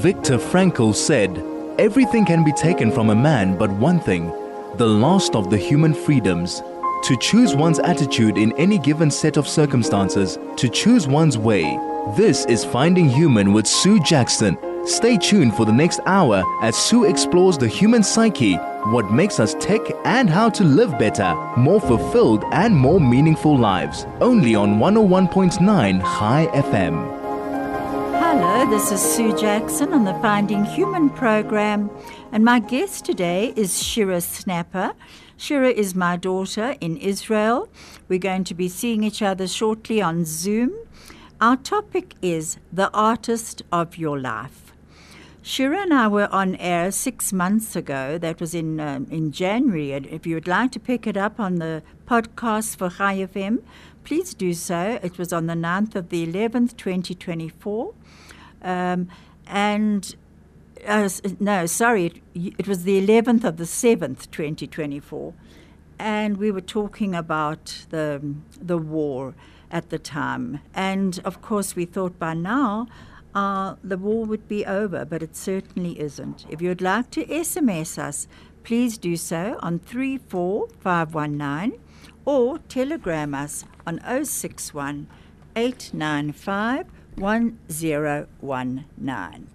Viktor Frankl said, "Everything can be taken from a man but one thing, the last of the human freedoms. To choose one's attitude in any given set of circumstances, to choose one's way." This is Finding Human with Sue Jackson. Stay tuned for the next hour as Sue explores the human psyche, what makes us tick, and how to live better, more fulfilled and more meaningful lives. Only on 101.9 High FM. Hello, this is Sue Jackson on the Finding Human program, and my guest today is Shira Snapper. Shira is my daughter in Israel. We're going to be seeing each other shortly on Zoom. Our topic is the artist of your life. Shira and I were on air 6 months ago. That was in January. And if you would like to pick it up on the podcast for High FM, please do so. It was on the 9th of the 11th, 2024. It was the 11th of the 7th, 2024. And we were talking about the war at the time. And, of course, we thought by now the war would be over, but it certainly isn't. If you'd like to SMS us, please do so on 34519 or telegram us on 061 895 1019.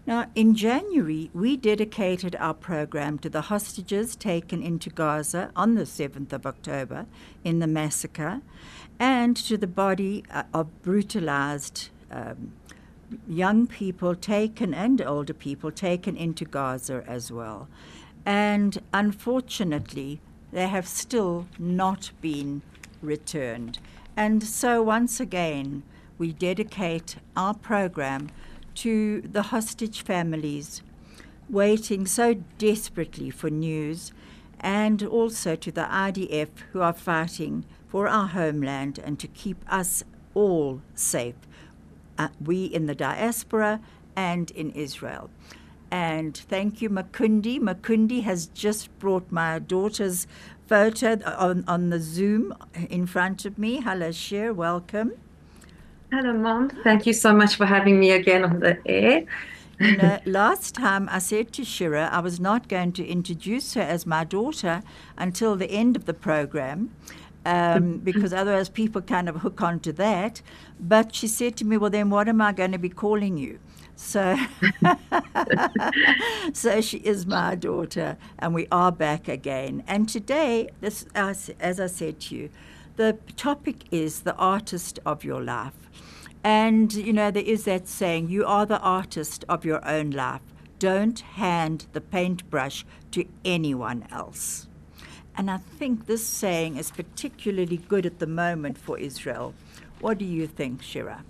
Now, in January, we dedicated our program to the hostages taken into Gaza on the 7th of October in the massacre, and to the body of brutalized young people taken and older people taken into Gaza as well. And unfortunately, they have still not been returned. And so once again, we dedicate our program to the hostage families waiting so desperately for news, and also to the IDF who are fighting for our homeland and to keep us all safe, we in the diaspora and in Israel. And thank you, Makundi. Makundi has just brought my daughter's photo on the Zoom in front of me. Hello, Shir, welcome. Hello, Mom. Thank you so much for having me again on the air. You know, last time I said to Shira I was not going to introduce her as my daughter until the end of the program, because otherwise people kind of hook onto that. But she said to me, well, then what am I going to be calling you? So, so she is my daughter, and we are back again. And today, this, as I said to you, the topic is the artist of your life. And, you know, there is that saying, you are the artist of your own life. Don't hand the paintbrush to anyone else. And I think this saying is particularly good at the moment for Israel. What do you think, Shira?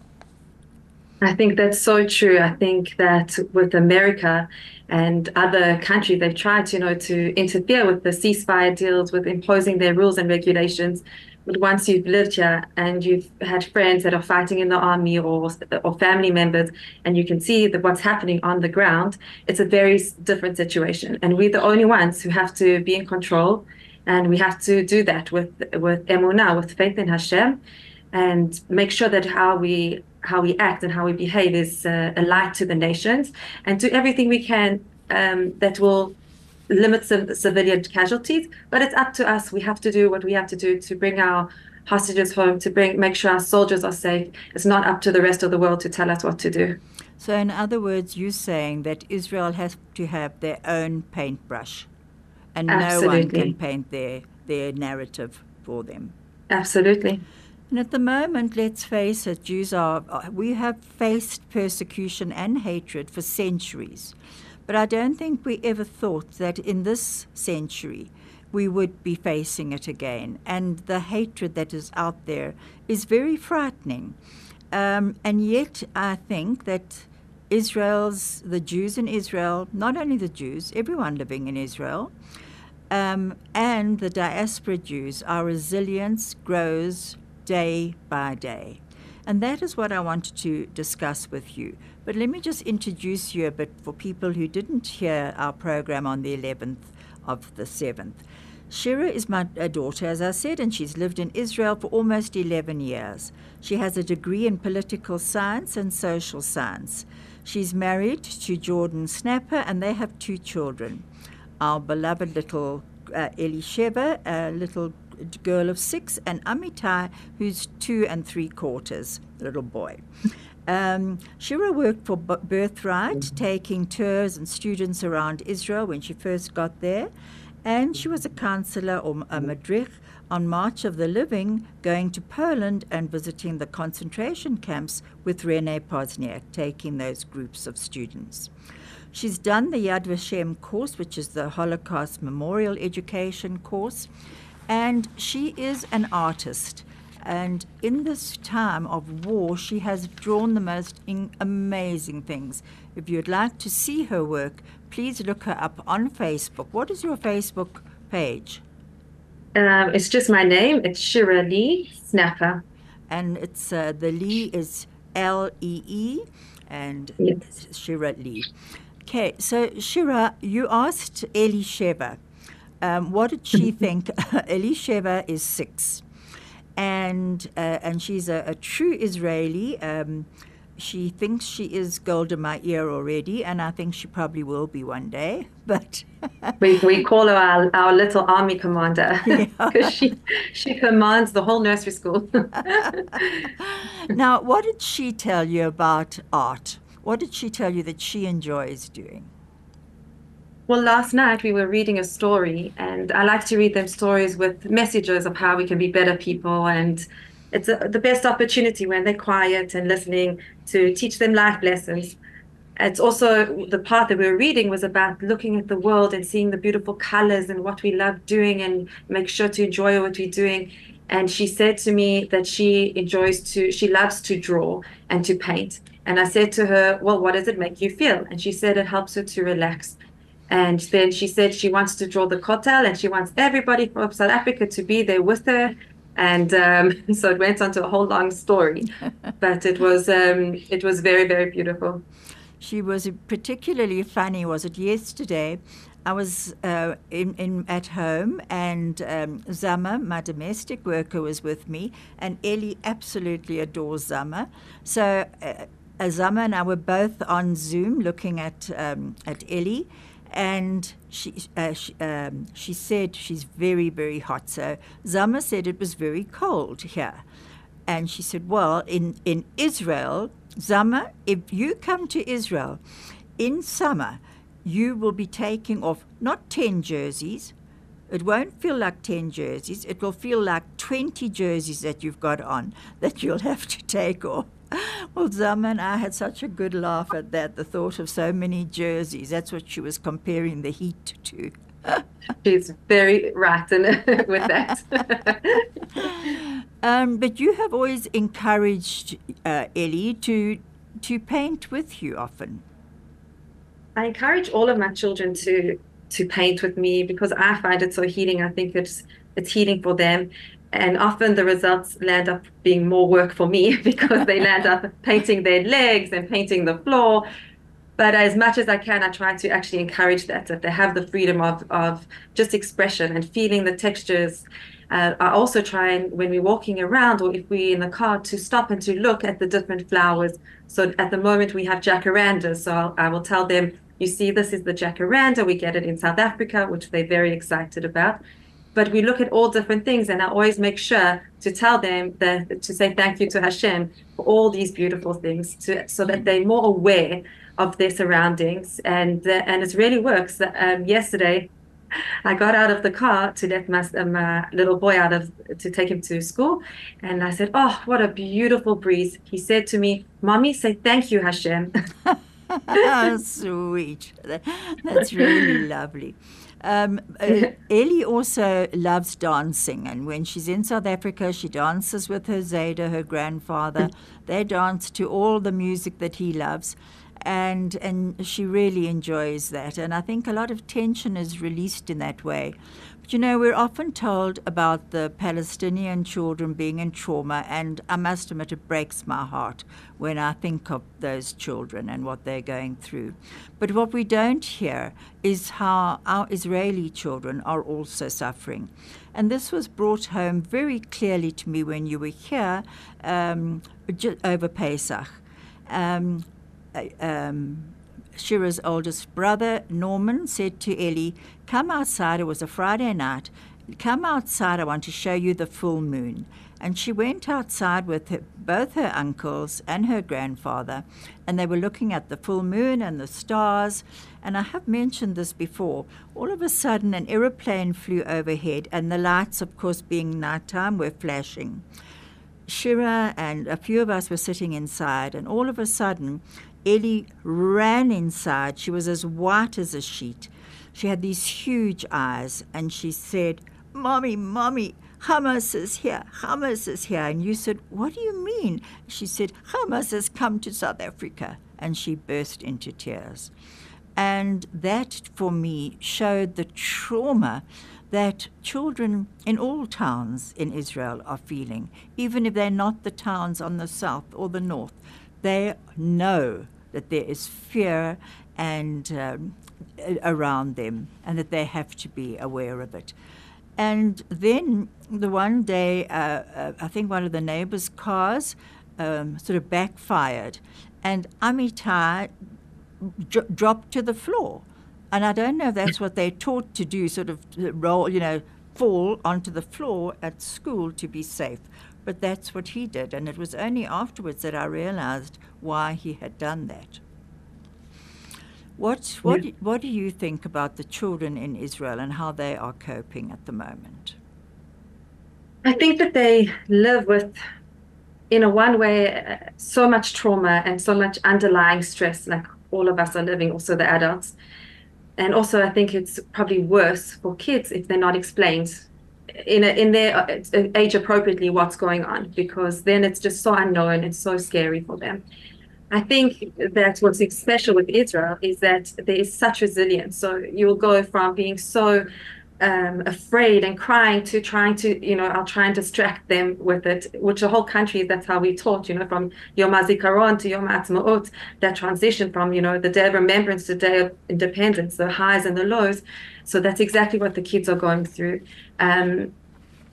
I think that's so true. I think that with America and other countries, they've tried, to interfere with the ceasefire deals, with imposing their rules and regulations. But once you've lived here and you've had friends that are fighting in the army or family members, and you can see that what's happening on the ground, it's a very different situation. And we're the only ones who have to be in control, and we have to do that with emunah, with faith in Hashem, and make sure that how we act and how we behave is a light to the nations, and do everything we can that will limit civilian casualties. But it's up to us. We have to do what we have to do to bring our hostages home, to make sure our soldiers are safe. It's not up to the rest of the world to tell us what to do. So in other words, you're saying that Israel has to have their own paintbrush, and Absolutely. No one can paint their narrative for them. Absolutely. And at the moment, let's face it, we have faced persecution and hatred for centuries. But I don't think we ever thought that in this century we would be facing it again. And the hatred that is out there is very frightening. And yet I think that the Jews in Israel, not only the Jews, everyone living in Israel, and the diaspora Jews, our resilience grows day by day. And that is what I wanted to discuss with you. But let me just introduce you a bit for people who didn't hear our program on the 11th of the 7th. Shira is my daughter, as I said, and she's lived in Israel for almost 11 years. She has a degree in political science and social science. She's married to Jordan Snapper, and they have 2 children. Our beloved little Elisheva, a little girl of 6, and Amitai, who's 2 3/4, little boy. Shira worked for Birthright, taking tours and students around Israel when she first got there, and she was a counselor or a madrich on March of the Living, going to Poland and visiting the concentration camps with Rene Pozniak, taking those groups of students. She's done the Yad Vashem course, which is the Holocaust Memorial Education course, and she is an artist. And in this time of war, she has drawn the most amazing things. If you'd like to see her work, please look her up on Facebook. What is your Facebook page? It's just my name. It's Shira Lee Snapper. And it's the Lee is Lee, and Yes. Shira Lee. Okay, so Shira, you asked Elisheva, what did she think? Elisheva is 6, and she's a true Israeli. She thinks she is Golda Meir already, and I think she probably will be one day. But We call her our little army commander because she commands the whole nursery school. Now, what did she tell you about art? What did she tell you that she enjoys doing? Well, last night we were reading a story, and I like to read them stories with messages of how we can be better people. And it's the best opportunity when they're quiet and listening to teach them life lessons. It's also the part that we were reading was about looking at the world and seeing the beautiful colors and what we love doing and make sure to enjoy what we're doing. And she said to me that she loves to draw and to paint. And I said to her, well, what does it make you feel? And she said it helps her to relax. And then she said she wants to draw the kotel and she wants everybody from South Africa to be there with her. And so it went on to a whole long story, but it was very, very beautiful. She was particularly funny. Was it yesterday? I was at home, and Zama, my domestic worker, was with me, and Ellie absolutely adores Zama. So Zama and I were both on Zoom looking at Ellie. And she said she's very, very hot. So Zama said it was very cold here. And she said, well, in Israel, Zama, if you come to Israel in summer, you will be taking off not 10 jerseys. It won't feel like 10 jerseys. It will feel like 20 jerseys that you've got on that you'll have to take off. Well, Zama and I had such a good laugh at that, the thought of so many jerseys. That's what she was comparing the heat to. She's very right with that. But you have always encouraged Ellie to paint with you often. I encourage all of my children to paint with me because I find it so healing. I think it's healing for them. And often the results land up being more work for me because they land up painting their legs and painting the floor. But as much as I can, I try to actually encourage that they have the freedom of just expression and feeling the textures. I also try, and when we're walking around or if we're in the car, to stop and to look at the different flowers. So at the moment we have jacarandas. So I will tell them, you see, this is the jacaranda. We get it in South Africa, which they're very excited about. But we look at all different things, and I always make sure to tell them to say thank you to Hashem for all these beautiful things, so that they're more aware of their surroundings, and it really works. Yesterday, I got out of the car to let my little boy to take him to school, and I said, "Oh, what a beautiful breeze!" He said to me, "Mommy, say thank you, Hashem." Sweet, that's really lovely. Ellie also loves dancing, and when she's in South Africa, she dances with her Zayda, her grandfather. They dance to all the music that he loves, and she really enjoys that. And I think a lot of tension is released in that way. But we're often told about the Palestinian children being in trauma, and I must admit it breaks my heart when I think of those children and what they're going through. But what we don't hear is how our Israeli children are also suffering. And this was brought home very clearly to me when you were here over Pesach. Shira's oldest brother, Norman, said to Ellie, "Come outside." It was a Friday night. "Come outside, I want to show you the full moon." And she went outside with both her uncles and her grandfather, and they were looking at the full moon and the stars. And I have mentioned this before. All of a sudden, an aeroplane flew overhead, and the lights, of course, being nighttime, were flashing. Shira and a few of us were sitting inside, and all of a sudden, Ellie ran inside. She was as white as a sheet. She had these huge eyes, and she said, "Mommy, Mommy, Hamas is here, Hamas is here." And you said, "What do you mean?" She said, "Hamas has come to South Africa." And she burst into tears. And that, for me, showed the trauma that children in all towns in Israel are feeling, even if they're not the towns on the south or the north. They know that there is fear and around them, and that they have to be aware of it. And then the one day, I think one of the neighbors' cars sort of backfired, and Amitai dropped to the floor. And I don't know if that's what they're taught to do, sort of roll, fall onto the floor at school to be safe. But that's what he did, and it was only afterwards that I realized why he had done that. What do you think about the children in Israel and how they are coping at the moment? I think that they live with, in a one way, so much trauma and so much underlying stress, like all of us are living, also the adults. And also, I think it's probably worse for kids if they're not explained in their age appropriately what's going on, because then it's just so unknown and so scary for them. I think that's what's special with Israel, is that there is such resilience. So you'll go from being so afraid and crying to trying to, I'll try and distract them with it, which the whole country, that's how we taught, from Yom HaZikaron to Yom HaAtzmaut, that transition from, the Day of Remembrance to Day of Independence, the highs and the lows. So that's exactly what the kids are going through.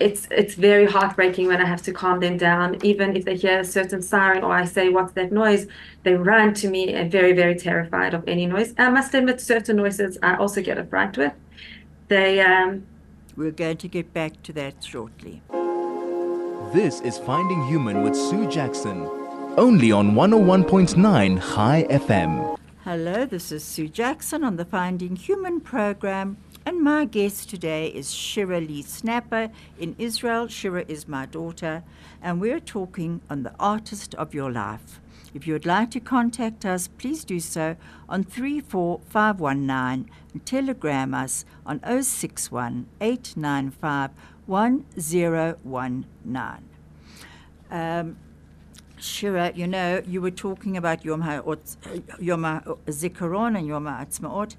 It's very heartbreaking when I have to calm them down. Even if they hear a certain siren or I say, "What's that noise?" they run to me and very, very terrified of any noise. I must admit, certain noises I also get a fright with. We're going to get back to that shortly. This is Finding Human with Sue Jackson, only on 101.9 High FM. Hello, this is Sue Jackson on the Finding Human program, and my guest today is Shira Lee Snapper in Israel. Shira is my daughter, and we're talking on the artist of your life. If you would like to contact us, please do so on 34519 and telegram us on 061 895 1019. Shira, you were talking about Yom HaZikaron and Yom HaAtzmaut,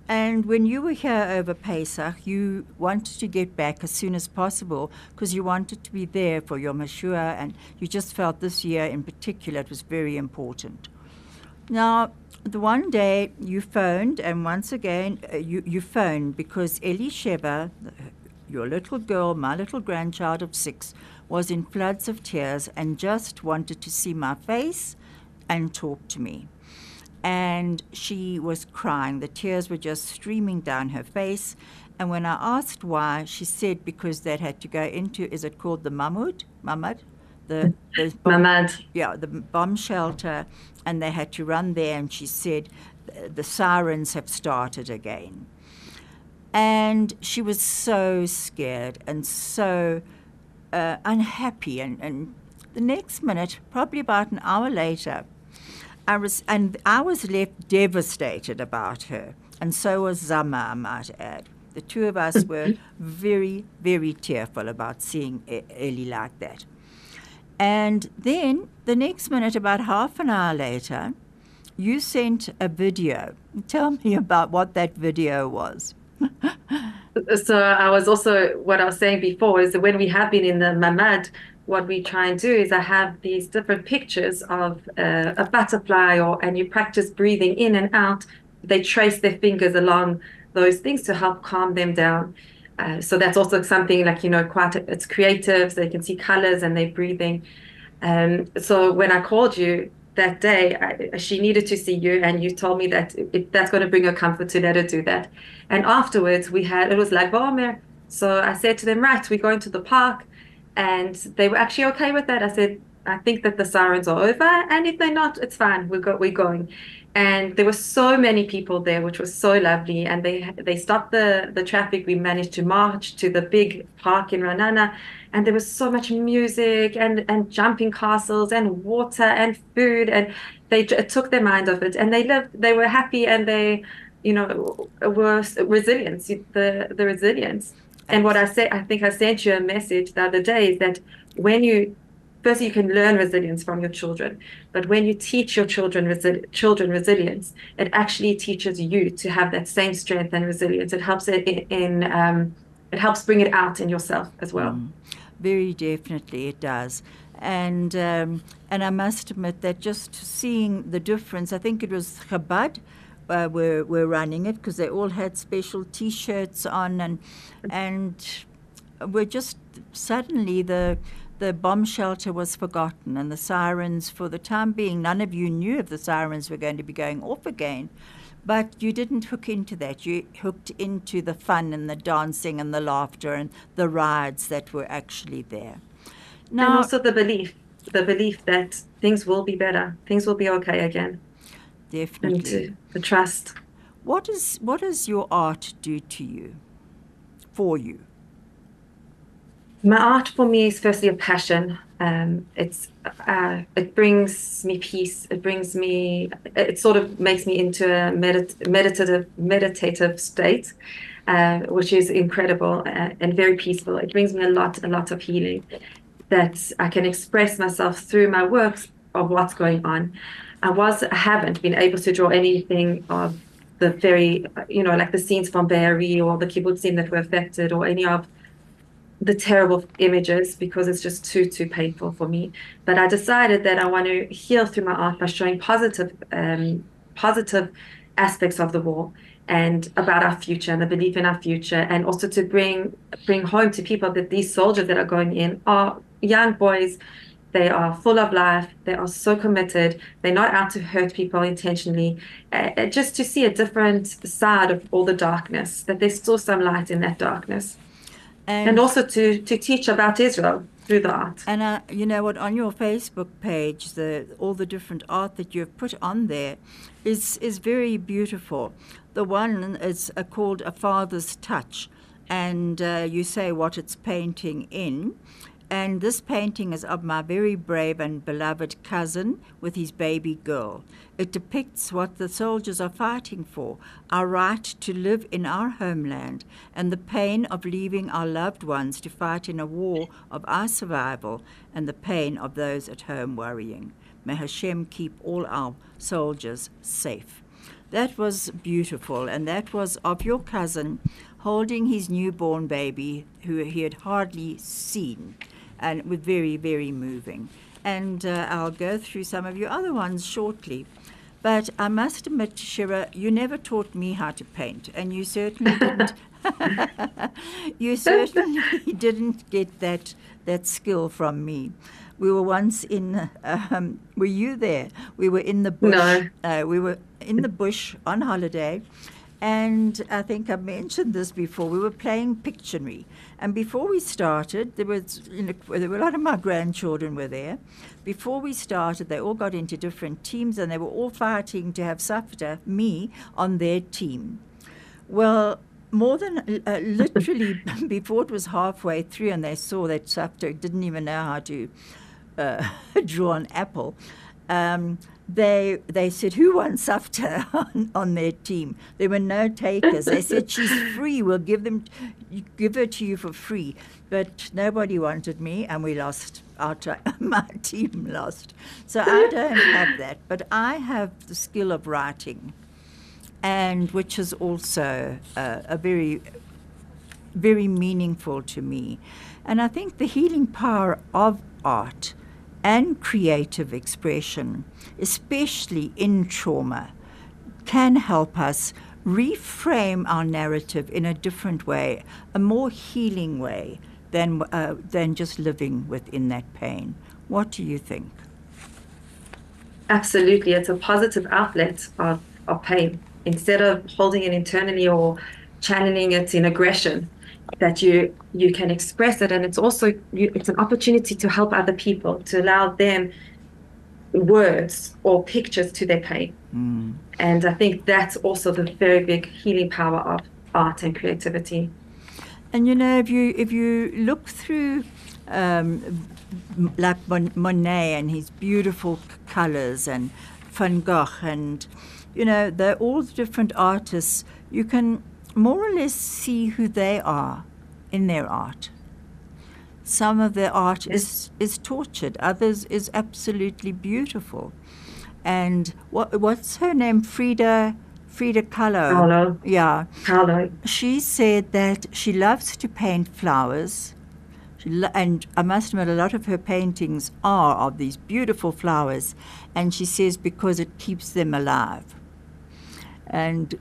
and when you were here over Pesach, you wanted to get back as soon as possible because you wanted to be there for Yom HaShua, and you just felt this year in particular it was very important. Now, the one day you phoned, and once again you phoned because Elisheva, your little girl, my little grandchild of 6, was in floods of tears and just wanted to see my face and talk to me. And she was crying. The tears were just streaming down her face. And when I asked why, she said because they had to go into, is it called the Mamad? The Mamad. Yeah, the bomb shelter, and they had to run there, and she said the sirens have started again. And she was so scared and so unhappy, and the next minute, probably about an hour later, I was left devastated about her, and so was Zama, I might add. The two of us were very, very tearful about seeing Ellie like that. And then the next minute, about half an hour later, you sent a video. Tell me about what that video was. So I was also, what I was saying before is that when we have been in the Mamad, what we try and do is I have these different pictures of a butterfly, and you practice breathing in and out. They trace their fingers along those things to help calm them down. So that's also something like, it's creative, so they can see colors and they're breathing. So when I called you, that day, she needed to see you, and you told me that if that's going to bring her comfort, to let her do that. And afterwards, it was like, Bomer. So I said to them, right, we're going to the park. And they were actually okay with that. I said, I think that the sirens are over, and if they're not, it's fine. We're going. And there were so many people there, which was so lovely. And they stopped the traffic. We managed to march to the big park in Ranana, and there was so much music and jumping castles and water and food, and it took their mind off it. And they were happy, and they, were resilience, the resilience. And what I think I sent you a message the other day, is that first you can learn resilience from your children, but when you teach your children resilience, it actually teaches you to have that same strength and resilience. It helps it helps bring it out in yourself as well. Very definitely it does. And I must admit that just seeing the difference, I think it was Chabad were running it, because they all had special T-shirts on, and we're just suddenly the bomb shelter was forgotten, and the sirens, for the time being, none of you knew if the sirens were going to be going off again, but you didn't hook into that. You hooked into the fun and the dancing and the laughter and the rides that were actually there. Now, and also the belief that things will be better, things will be okay again. Definitely. And the trust. What does your art do to you, for you? My art for me is firstly a passion. It brings me peace. It sort of makes me into a meditative state, which is incredible and very peaceful. It brings me a lot of healing, that I can express myself through my works of what's going on. I haven't been able to draw anything of the very, like the scenes from Be'eri or the kibbutzim that were affected, or any of the terrible images, because it's just too painful for me. But I decided that I want to heal through my art by showing positive aspects of the war, and about our future and the belief in our future, and also to bring home to people that these soldiers that are going in are young boys. They are full of life. They are so committed. They're not out to hurt people intentionally. Just to see a different side of all the darkness, that there's still some light in that darkness. And also to teach about Israel through the art. And you know what, on your Facebook page, all the different art that you've put on there is very beautiful. The one is called A Father's Touch, and you say what it's painting in. And this painting is of my very brave and beloved cousin with his baby girl. It depicts what the soldiers are fighting for, our right to live in our homeland, and the pain of leaving our loved ones to fight in a war of our survival, and the pain of those at home worrying. May Hashem keep all our soldiers safe. That was beautiful, and that was of your cousin holding his newborn baby, who he had hardly seen. And it was very, very moving. And I'll go through some of your other ones shortly. But I must admit, Shira, you never taught me how to paint, and you certainly didn't. You certainly didn't get that skill from me. We were once in. Were you there? We were in the bush. No. We were in the bush on holiday. And I think I mentioned this before. We were playing Pictionary, and before we started, there were a lot of my grandchildren were there. Before we started, they all got into different teams, and they were all fighting to have Safta, me, on their team. Well, more than literally before it was halfway through, and they saw that Safta didn't even know how to draw an apple. They said, who wants Safta on their team? There were no takers. They said, she's free, we'll give her to you for free. But nobody wanted me, and we lost. My team lost. So I don't have that, but I have the skill of writing, and which is also a very, very meaningful to me. And I think the healing power of art and creative expression, especially in trauma, can help us reframe our narrative in a different way, a more healing way than just living within that pain. What do you think? Absolutely. It's a positive outlet of pain. Instead of holding it internally or channeling it in aggression, that you can express it. And it's also it's an opportunity to help other people, to allow them words or pictures to their pain. And I think that's also the very big healing power of art and creativity. And if you look through like Monet and his beautiful colors, and Van Gogh, and they're all different artists, you can more or less see who they are in their art. Some of their art is tortured, others is absolutely beautiful. And what's her name? Frida Kahlo. Paolo, Yeah. Paolo. She said that she loves to paint flowers. And I must admit, a lot of her paintings are of these beautiful flowers. And she says because it keeps them alive. And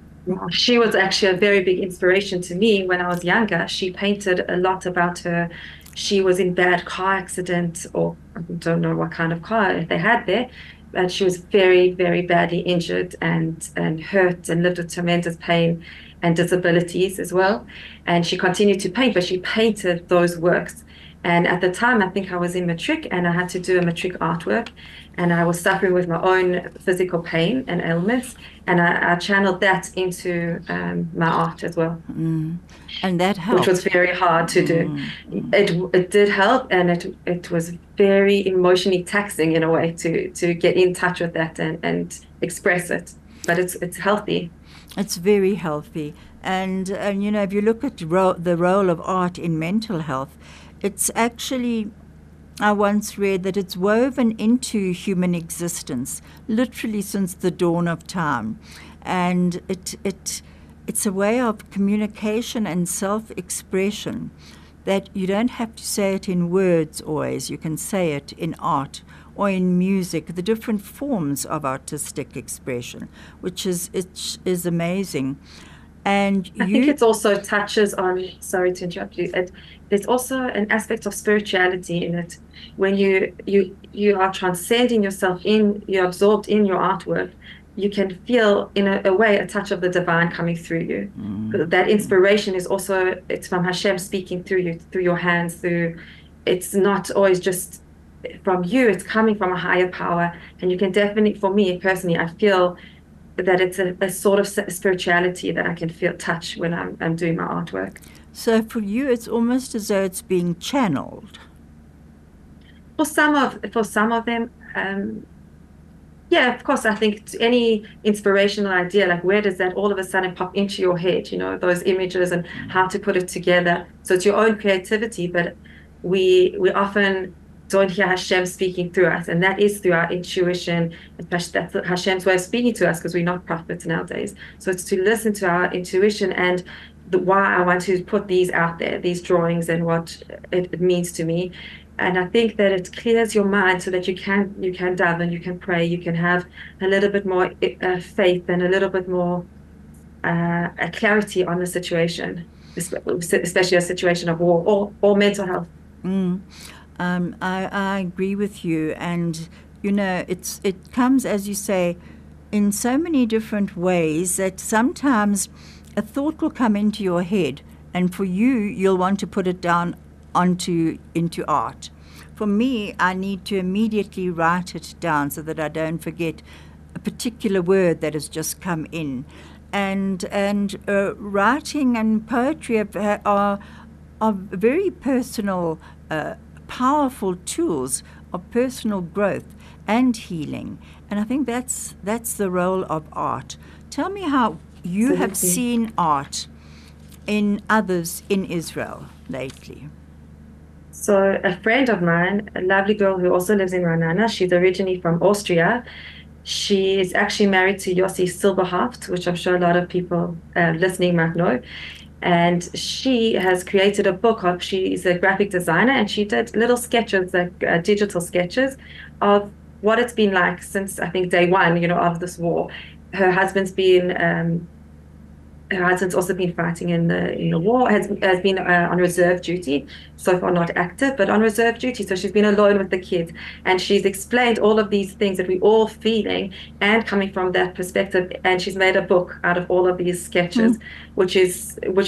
She was actually a very big inspiration to me when I was younger. She painted a lot about her. She was in bad car accident, or I don't know what kind of car they had there, and she was very, very badly injured and hurt and lived with tremendous pain and disabilities as well. And she continued to paint, but she painted those works. And at the time, I think I was in matric and I had to do a matric artwork. And I was suffering with my own physical pain and ailments. And I channeled that into my art as well. And that helped. Which was very hard to do. It did help, and it was very emotionally taxing in a way to get in touch with that and express it. But it's healthy. It's very healthy. And if you look at the role of art in mental health, it's actually, I once read that it's woven into human existence, literally since the dawn of time. And it's a way of communication and self-expression that you don't have to say it in words always. You can say it in art or in music, the different forms of artistic expression, which is amazing. And I think it also touches on, sorry to interrupt you, there's also an aspect of spirituality in it. When you are transcending yourself you're absorbed in your artwork, you can feel in a way a touch of the divine coming through you. That inspiration is also, it's from Hashem speaking through you, through your hands, it's not always just from you, it's coming from a higher power. And you can definitely, for me personally, I feel that it's a sort of spirituality that I can touch when I'm doing my artwork. So for you, it's almost as though it's being channeled. For some of them, yeah, of course. I think any inspirational idea, like where does that all of a sudden pop into your head? Those images and how to put it together. So it's your own creativity, but we often don't hear Hashem speaking through us, and that is through our intuition. That's Hashem's way of speaking to us, because we're not prophets nowadays. So it's to listen to our intuition and why I want to put these out there, these drawings, and what it means to me. And I think that it clears your mind so that you can daven, you can pray, you can have a little bit more faith and a little bit more a clarity on the situation, especially a situation of war or mental health. I agree with you, and it comes, as you say, in so many different ways that sometimes a thought will come into your head, and for you'll want to put it down into art. For me, I need to immediately write it down so that I don't forget a particular word that has just come in. And writing and poetry are very personal, powerful tools of personal growth and healing. And I think that's the role of art. Tell me how you have seen art in others in Israel lately. So a friend of mine, a lovely girl who also lives in Ra'anana, she's originally from Austria. She is actually married to Yossi Silberhaft, which I'm sure a lot of people listening might know. And she has created a book she's a graphic designer, and she did little sketches, like digital sketches of what it's been like since, I think, day one, of this war. Her husband's been her husband's also been fighting in the war, has been on reserve duty, so far not active, but on reserve duty. So she's been alone with the kids, and she's explained all of these things that we're all feeling and coming from that perspective. And she's made a book out of all of these sketches, which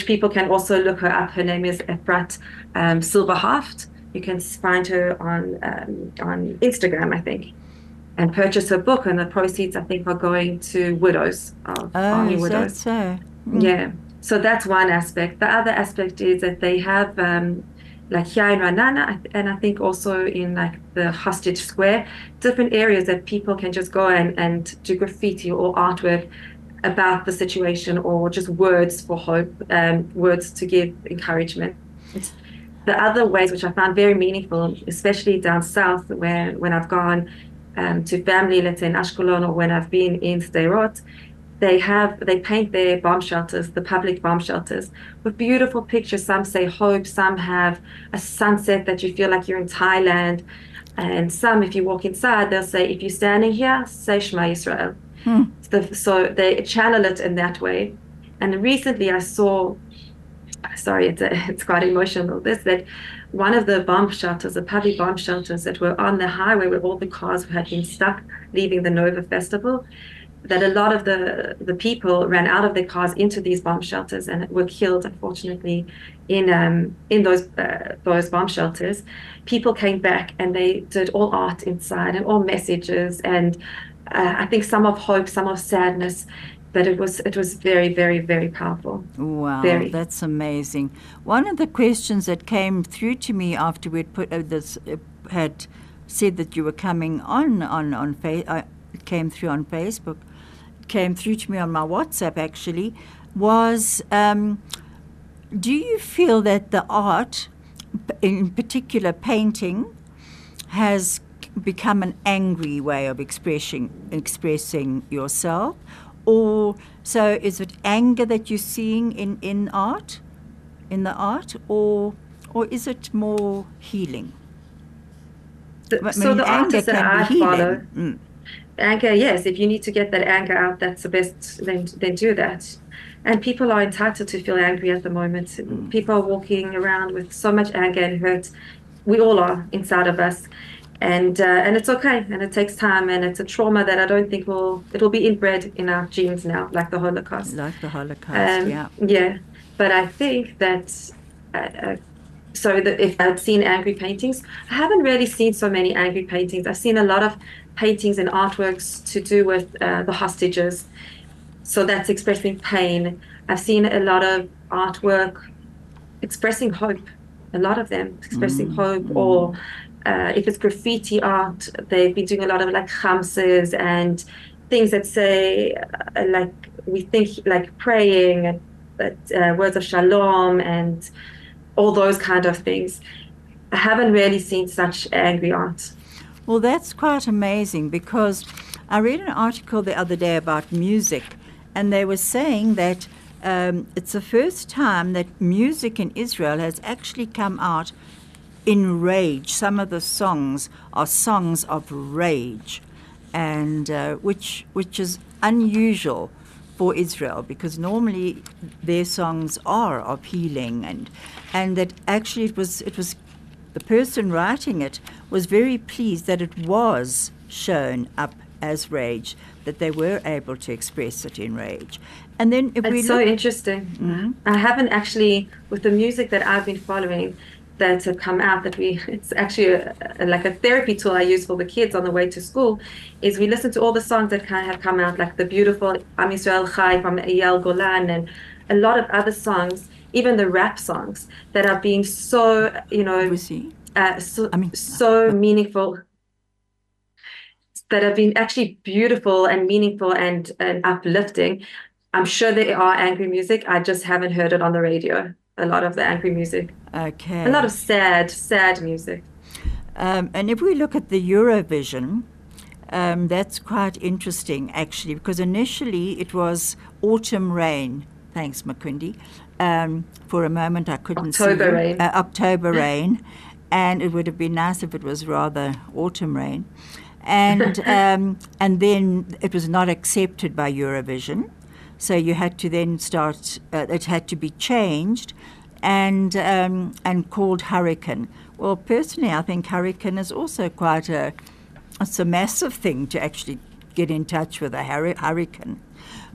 people can also look her up. Her name is Efrat Silverhaft. You can find her on Instagram, I think, and purchase her book. And the proceeds, I think, are going to widows of army widows. So? Yeah. So that's one aspect. The other aspect is that they have, like here in Ranana, and I think also in like the Hostage Square, different areas that people can just go and do graffiti or artwork about the situation, or just words for hope, words to give encouragement. The other ways, which I found very meaningful, especially down south, when I've gone to family, let's say in Ashkelon, or when I've been in Sderot, they paint their bomb shelters, the public bomb shelters, with beautiful pictures. Some say hope, some have a sunset that you feel like you're in Thailand, and some, if you walk inside, they'll say, if you're standing here, say Shema Yisrael. So they channel it in that way. And recently I saw, sorry, it's quite emotional, that one of the bomb shelters, the public bomb shelters that were on the highway where all the cars had been stuck leaving the Nova Festival, that a lot of the people ran out of their cars into these bomb shelters and were killed, unfortunately, in those bomb shelters. People came back and they did all art inside and all messages, and I think some of hope, some of sadness, but it was very, very, very powerful. Wow, very. That's amazing. One of the questions that came through to me after we'd put this had said that you were coming on it came through on Facebook, came through to me on my WhatsApp actually, was do you feel that the art, in particular painting, has become an angry way of expressing yourself? Or so is it anger that you're seeing in the art, or is it more healing? So the artists that I follow, anger, yes, if you need to get that anger out, that's the best, then do that. And people are entitled to feel angry at the moment. People are walking around with so much anger and hurt. We all are inside of us. And it's okay, and it takes time, and it's a trauma that I don't think it'll be inbred in our genes now, like the Holocaust. Like the Holocaust, yeah. Yeah, but I think that if I've seen angry paintings, I haven't really seen so many angry paintings. I've seen a lot of paintings and artworks to do with the hostages, so that's expressing pain. I've seen a lot of artwork expressing hope, a lot of them expressing hope, or if it's graffiti art, they've been doing a lot of like chamses and things that say like we think like praying and words of shalom and all those kind of things. I haven't really seen such angry art. Well, that's quite amazing, because I read an article the other day about music, and they were saying that it's the first time that music in Israel has actually come out in rage. Some of the songs are songs of rage, and which is unusual for Israel, because normally their songs are of healing, and that actually it was the person writing it was very pleased that it was shown up as rage, that they were able to express it in rage. And then it's so interesting. I haven't actually, with the music that I've been following that have come out, it's actually like a therapy tool I use for the kids on the way to school, is we listen to all the songs that kind of have come out, like the beautiful Am Yisrael Chai from Eyal Golan, and a lot of other songs, even the rap songs that are being so, so meaningful, that have been actually beautiful and meaningful and uplifting. I'm sure there are angry music. I just haven't heard it on the radio. A lot of the angry music. Okay. A lot of sad music. And if we look at the Eurovision, that's quite interesting, actually, because initially it was autumn rain. Thanks, Makundi. For a moment I couldn't see. October rain. And it would have been nice if it was rather autumn rain. And then it was not accepted by Eurovision. So you had to then start, it had to be changed and called Hurricane. Well, personally, I think Hurricane is also quite it's a massive thing to actually get in touch with a hurricane.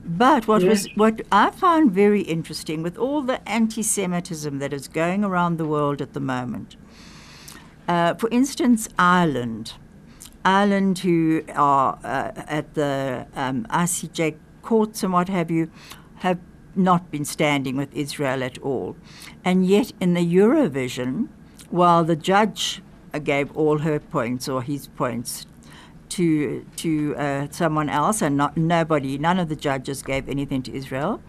But what I found very interesting with all the anti-Semitism that is going around the world at the moment, for instance, Ireland, who are at the ICJ courts and what have you, have not been standing with Israel at all. And yet in the Eurovision, while the judge gave all her points or his points to someone else, and none of the judges gave anything to Israel,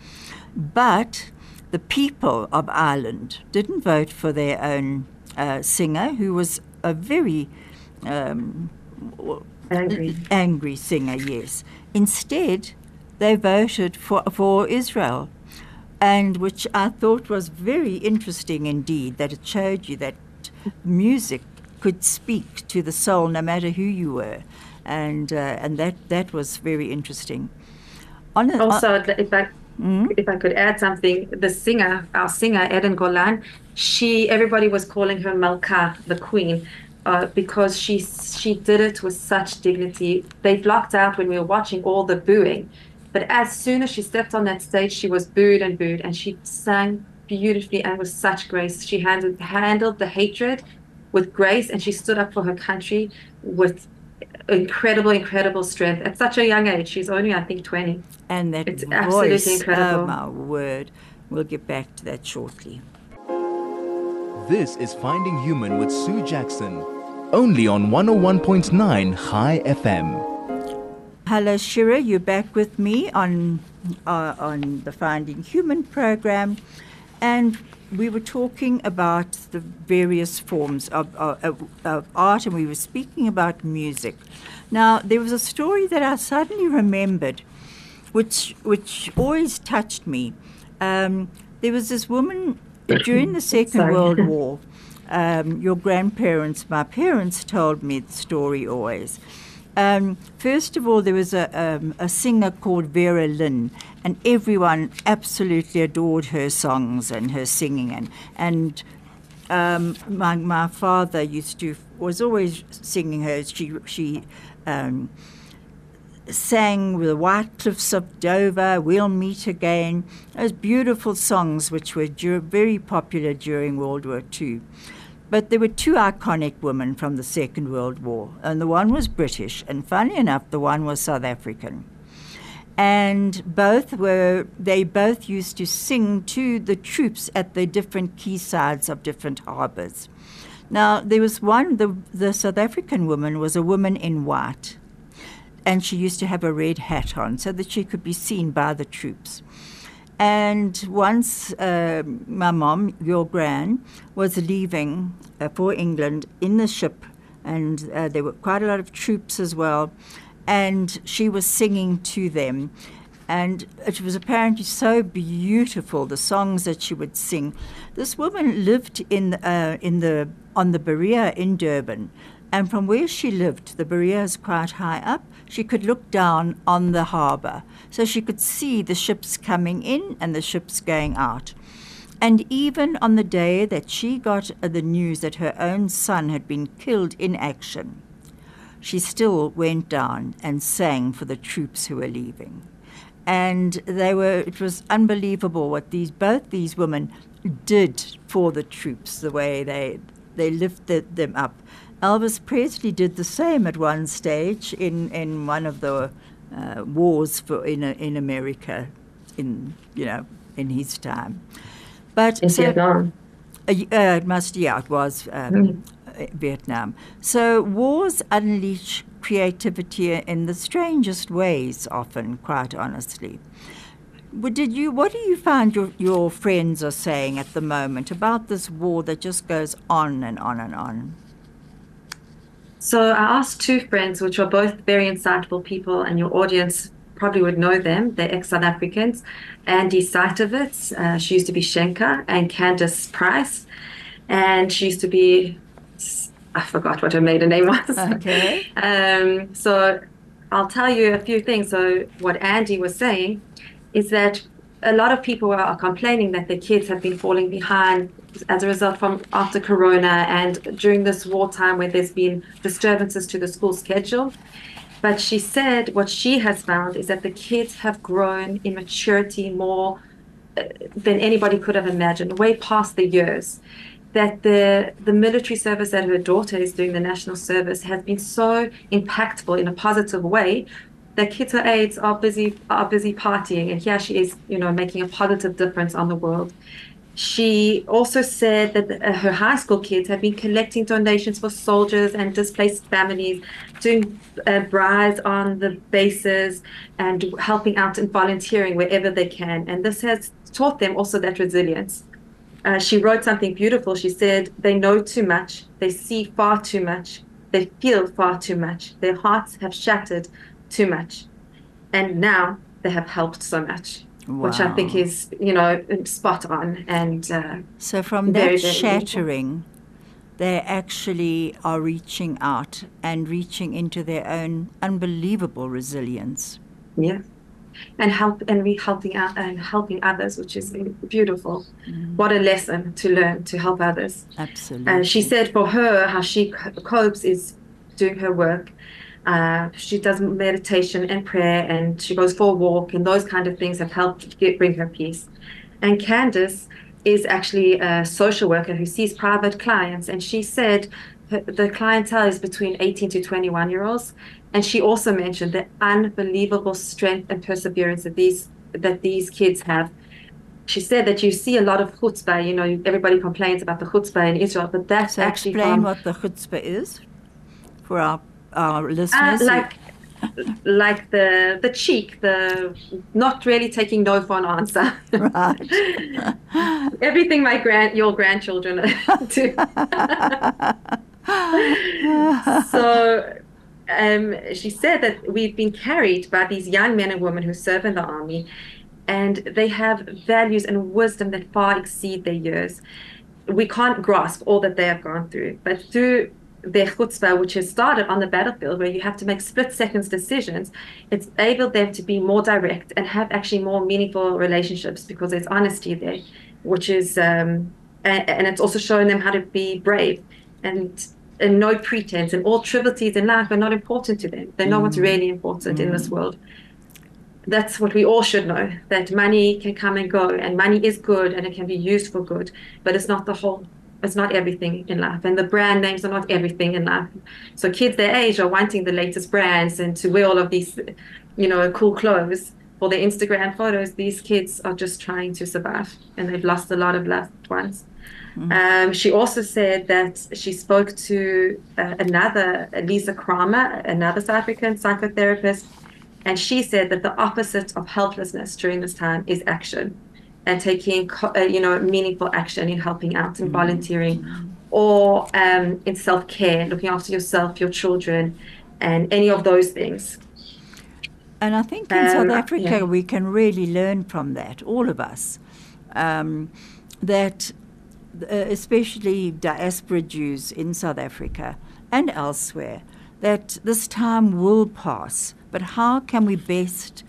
but the people of Ireland didn't vote for their own singer, who was a very angry singer, yes. Instead, they voted for Israel, and which I thought was very interesting indeed, that it showed you that music could speak to the soul no matter who you were, and that was very interesting. If I could add something, our singer Eden Golan, everybody was calling her Malka, the queen, because she did it with such dignity. They blocked out when we were watching all the booing, but as soon as she stepped on that stage, she was booed, and she sang beautifully and with such grace. She handled the hatred with grace, and she stood up for her country with incredible strength at such a young age. She's only, I think, 20. And that it's voice, absolutely incredible. Oh my word. We'll get back to that shortly. This is Finding Human with Sue Jackson, only on 101.9 High FM. Hello, Shira. You're back with me on the Finding Human program, and we were talking about the various forms of art, and we were speaking about music. Now, there was a story that I suddenly remembered, which always touched me. There was this woman during the Second World War. Your grandparents, my parents, told me the story always. First of all, there was a singer called Vera Lynn, and everyone absolutely adored her songs and her singing. And my father was always singing her. She sang The White Cliffs of Dover, We'll Meet Again, those beautiful songs which were very popular during World War II. But there were two iconic women from the Second World War, and the one was British, and funny enough, the one was South African. And they both used to sing to the troops at the different quaysides of different harbors. Now, there was one, the South African woman was a woman in white, and she used to have a red hat on so that she could be seen by the troops. And once my mom, your gran, was leaving for England in the ship, and there were quite a lot of troops as well, and she was singing to them. And it was apparently so beautiful, the songs that she would sing. This woman lived on the Berea in Durban. And from where she lived, the Berea is quite high up, she could look down on the harbour. So she could see the ships coming in and the ships going out. And even on the day that she got the news that her own son had been killed in action, she still went down and sang for the troops who were leaving. And it was unbelievable what both these women did for the troops, the way they lifted them up. Elvis Presley did the same at one stage in one of the wars in America in his time. But in Vietnam. It was Vietnam. So wars unleash creativity in the strangest ways, often, quite honestly. What do you find your friends are saying at the moment about this war that just goes on and on and on? So I asked two friends, which are both very insightful people, and your audience probably would know them. They're ex-South Africans. Andy Seitovitz, she used to be Schenker, and Candace Price. And she used to be, I forgot what her maiden name was. Okay. So I'll tell you a few things. So what Andy was saying is that a lot of people are complaining that their kids have been falling behind as a result from after Corona and during this wartime where there's been disturbances to the school schedule. But she said what she has found is that the kids have grown in maturity more than anybody could have imagined, way past the years. That the military service that her daughter is doing, the national service, has been so impactful in a positive way that kids her age are busy partying, and here she is, making a positive difference on the world. She also said that her high school kids have been collecting donations for soldiers and displaced families, doing brides on the bases, and helping out and volunteering wherever they can. And this has taught them also that resilience. She wrote something beautiful. She said, they know too much, they see far too much, they feel far too much, their hearts have shattered too much, and now they have helped so much. Wow. Which I think is, spot on. And so from that shattering, they actually are reaching out and reaching into their own unbelievable resilience. Yeah. And helping out and helping others, which is beautiful. Mm. What a lesson to learn, to help others. Absolutely. And she said for her, how she copes is doing her work. She does meditation and prayer, and she goes for a walk, and those kind of things have helped bring her peace. And Candace is actually a social worker who sees private clients, and she said the clientele is between 18 to 21-year-olds. And she also mentioned the unbelievable strength and perseverance that these kids have. She said that you see a lot of chutzpah, everybody complains about the chutzpah in Israel, but that's so actually explain what the chutzpah is for our listeners. Like the cheek, the not really taking no for an answer. Right. Everything your grandchildren do. So she said that we've been carried by these young men and women who serve in the army, and they have values and wisdom that far exceed their years. We can't grasp all that they have gone through, but through their chutzpah, which has started on the battlefield where you have to make split-second decisions, it's enabled them to be more direct and have actually more meaningful relationships because there's honesty there, which is, and it's also showing them how to be brave and no pretense, and all trivialities in life are not important to them. They know what's really important in this world. That's what we all should know, that money can come and go, and money is good and it can be used for good, but it's not it's not everything in life, and the brand names are not everything in life. So kids their age are wanting the latest brands and to wear all of these, cool clothes for their Instagram photos. These kids are just trying to survive, and they've lost a lot of loved ones. Mm-hmm. She also said that she spoke to another, Lisa Kramer, another South African psychotherapist, and she said that the opposite of helplessness during this time is action, and taking, meaningful action in helping out and volunteering, or in self-care, looking after yourself, your children, and any of those things. And I think in South Africa, we can really learn from that, all of us, that especially diaspora Jews in South Africa and elsewhere, that this time will pass, but how can we best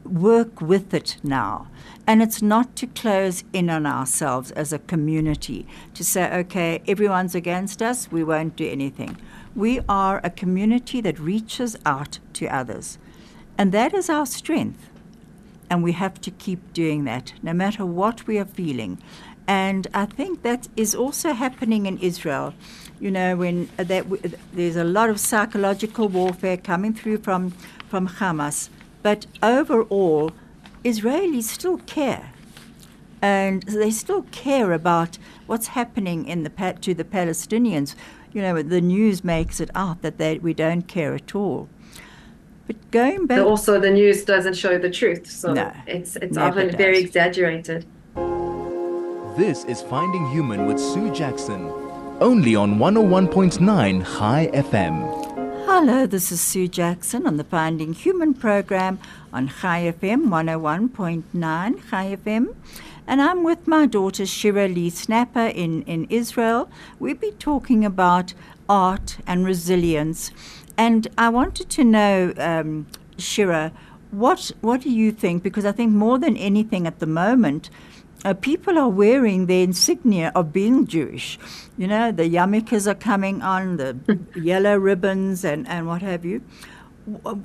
work with it now? And it's not to close in on ourselves as a community, to say, okay, everyone's against us, we won't do anything. We are a community that reaches out to others, and that is our strength. And we have to keep doing that, no matter what we are feeling. And I think that is also happening in Israel. When there's a lot of psychological warfare coming through from Hamas, but overall, Israelis still care, and they still care about what's happening to the Palestinians. The news makes it out that we don't care at all. But going back, but also the news doesn't show the truth, so no, it's often very exaggerated. This is Finding Human with Sue Jackson, only on 101.9 High FM. Hello, this is Sue Jackson on the Finding Human program on High FM 101.9 High FM. And I'm with my daughter Shira Lee Snapper in Israel. We'll be talking about art and resilience. And I wanted to know, Shira, what do you think? Because I think more than anything at the moment, people are wearing the insignia of being Jewish. You know, the yarmulkes are coming on, the yellow ribbons and what have you.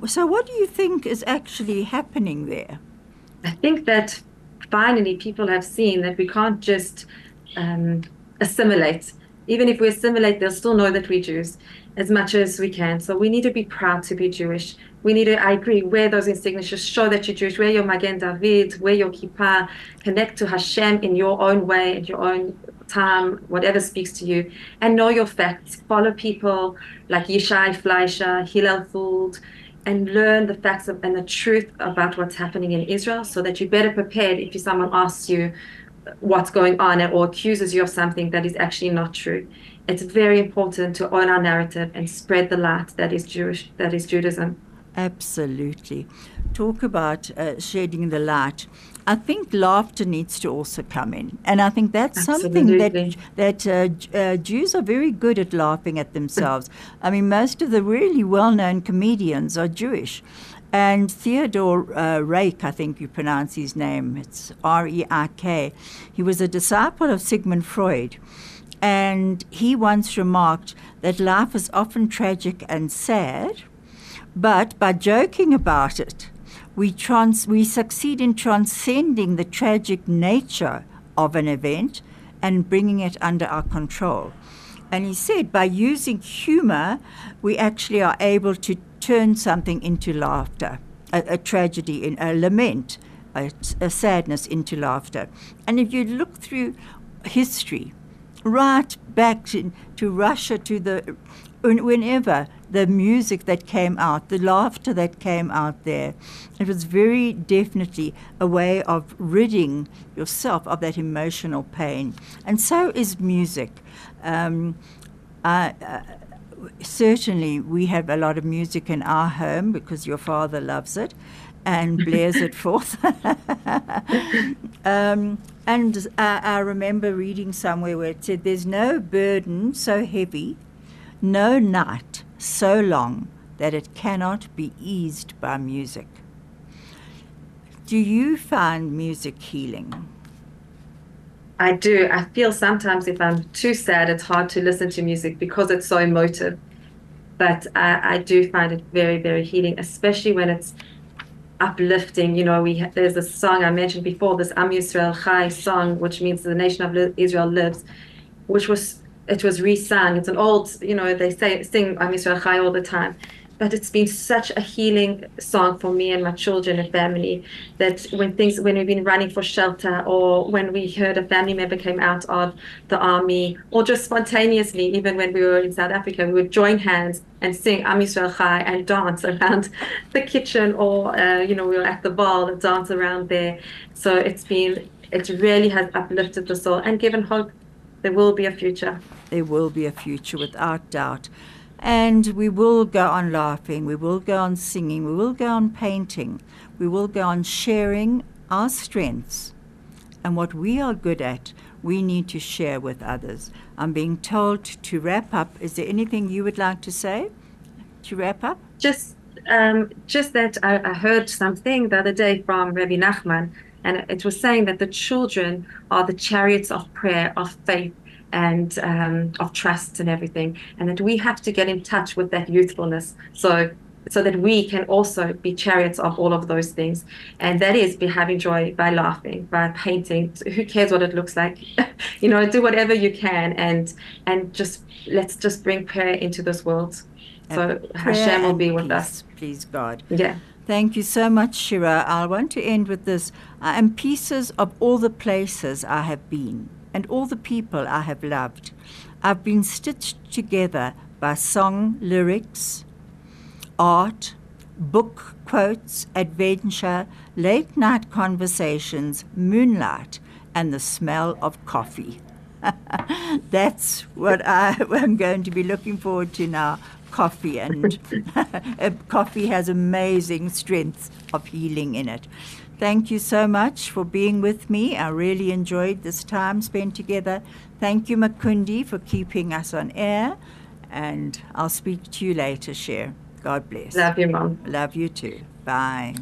So what do you think is actually happening there? I think that finally people have seen that we can't just assimilate. Even if we assimilate, they'll still know that we're Jews as much as we can. So we need to be proud to be Jewish. We need to, I agree, wear those insignias, show that you're Jewish, wear your Magen David, wear your kippah, connect to Hashem in your own way, at your own time, whatever speaks to you, and know your facts. Follow people like Yishai Fleischer, Hillel Fuld, and learn the facts and the truth about what's happening in Israel so that you're better prepared if someone asks you what's going on or accuses you of something that is actually not true. It's very important to own our narrative and spread the light that is Jewish, that is Judaism. Absolutely. Talk about shedding the light. I think laughter needs to also come in. And I think that's Absolutely. something that Jews are very good at laughing at themselves. I mean, most of the really well-known comedians are Jewish. And Theodore Reik, I think you pronounce his name, it's R-E-I-K. He was a disciple of Sigmund Freud. And he once remarked that life is often tragic and sad, but by joking about it, we succeed in transcending the tragic nature of an event and bringing it under our control. And he said by using humor, we actually are able to turn something into laughter, a tragedy, a lament, a sadness into laughter. And if you look through history, right back to Russia, whenever the music that came out, the laughter that came out there, it was very definitely a way of ridding yourself of that emotional pain. And so is music. Certainly we have a lot of music in our home because your father loves it and blares it forth. And I remember reading somewhere where it said, there's no burden so heavy, no night so long that it cannot be eased by music. Do you find music healing? I do. I feel sometimes if I'm too sad, it's hard to listen to music because it's so emotive. But I do find it very, very healing, especially when it's uplifting. You know, there's a song I mentioned before, this Am Yisrael Chai song, which means the nation of Israel lives, it was re-sung. It's an old, you know, they sing Am Yisrael Chai all the time. But it's been such a healing song for me and my children and family that when we've been running for shelter, or when we heard a family member came out of the army, or just spontaneously, even when we were in South Africa, we would join hands and sing Am Yisrael Chai and dance around the kitchen, or we were at the bar and dance around there. So it really has uplifted the soul and given hope. There will be a future. There will be a future, without doubt. And we will go on laughing, we will go on singing, we will go on painting, we will go on sharing our strengths. And what we are good at, we need to share with others. I'm being told to wrap up. Is there anything you would like to say to wrap up? Just that I heard something the other day from Rabbi Nachman, and it was saying that the children are the chariots of prayer, of faith, and of trust and everything, and that we have to get in touch with that youthfulness so that we can also be chariots of all of those things. And that is by having joy, by laughing, by painting. So who cares what it looks like? Do whatever you can, and let's just bring prayer into this world. So Hashem will be with us. Please God. Yeah. Thank you so much, Shira. I want to end with this. I am pieces of all the places I have been and all the people I have loved. I've been stitched together by song, lyrics, art, book quotes, adventure, late-night conversations, moonlight, and the smell of coffee. That's what I'm going to be looking forward to now, coffee. And coffee has amazing strengths of healing in it. Thank you so much for being with me. I really enjoyed this time spent together. Thank you, Makundi, for keeping us on air. And I'll speak to you later, Cher. God bless. Love you, Mom. Love you too. Bye.